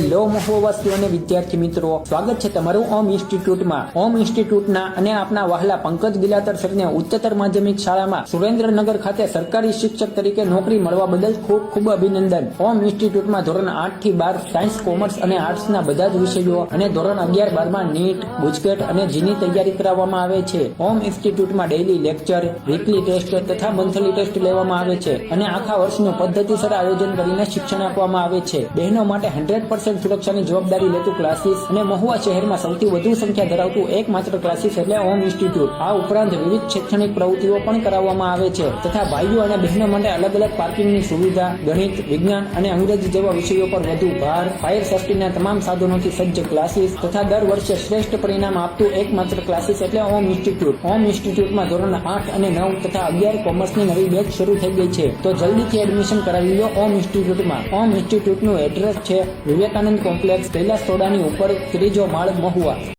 Hello મહોવાસીઓ અને વિદ્યાર્થી મિત્રો, સ્વાગત છે તમારું ઓમ ઇન્સ્ટિટ્યૂટમાં. ઓમ ઇન્સ્ટિટ્યૂટના અને આપના વહાલા પંકજ ગિલાતર સરને ઉચ્ચતર માધ્યમિક શાળામાં સુરેન્દ્રનગર ખાતે સરકારી શિક્ષક તરીકે નોકરી મળવા બદલ ખૂબ ખૂબ અભિનંદન. ઓમ ઇન્સ્ટિટ્યૂટમાં ધોરણ 8 થી 12 સાયન્સ, કોમર્સ અને આર્ટ્સના બધા જ વિષયો અને ધોરણ 11-12માં નીટ, ગુજકેટ અને જીની તૈયારી કરાવવામાં આવે છે. ઓમ ઇન્સ્ટિટ્યૂટમાં ડેઇલી લેક્ચર, વીકલી ટેસ્ટ તથા મંથલી ટેસ્ટ લેવામાં આવે છે અને આખા વર્ષનું પદ્ધતિસર આયોજન કરીને શિક્ષણ આપવામાં આવે છે. બહેનો માટે 100% સુરક્ષાની જવાબદારી લેતું ક્લાસીસ અને મહુવા શહેરમાં સૌથી વધુ સંખ્યા ધરાવતું એકમાત્ર ક્લાસીસ એટલે ઓમ ઇન્સ્ટિટ્યૂટ. આ ઉપરાંત વિવિધ શૈક્ષણિક પ્રવૃત્તિઓ પણ કરાવવામાં આવે છે તથા ભાઈઓ અને બહેનો માટે અલગ અલગ પાર્કિંગની સુવિધા, ગણિત, વિજ્ઞાન અને અંગ્રેજી જેવા વિષયો પર વધુ ભાર, ફાયર સેફ્ટીના તમામ સાધનોથી સજ્જ ક્લાસીસ તથા દર વર્ષે શ્રેષ્ઠ પરિણામ આપતું એકમાત્ર ક્લાસીસ એટલે ઓમ ઇન્સ્ટિટ્યૂટ. ઓમ ઇન્સ્ટિટ્યૂટમાં ધોરણ 8 અને 9 તથા 11 કોમર્સની નવી બેચ શરૂ થઈ ગઈ છે, તો જલ્દીથી એડમિશન કરાવી લો ઓમ ઇન્સ્ટિટ્યૂટમાં. ઓમ ઇન્સ્ટિટ્યૂટનું એડ્રેસ છે વિવેકાનંદ કોમ્પ્લેક્સ, કૈલાસ સોડાની ઉપર, 3જો માળ, મહુવા.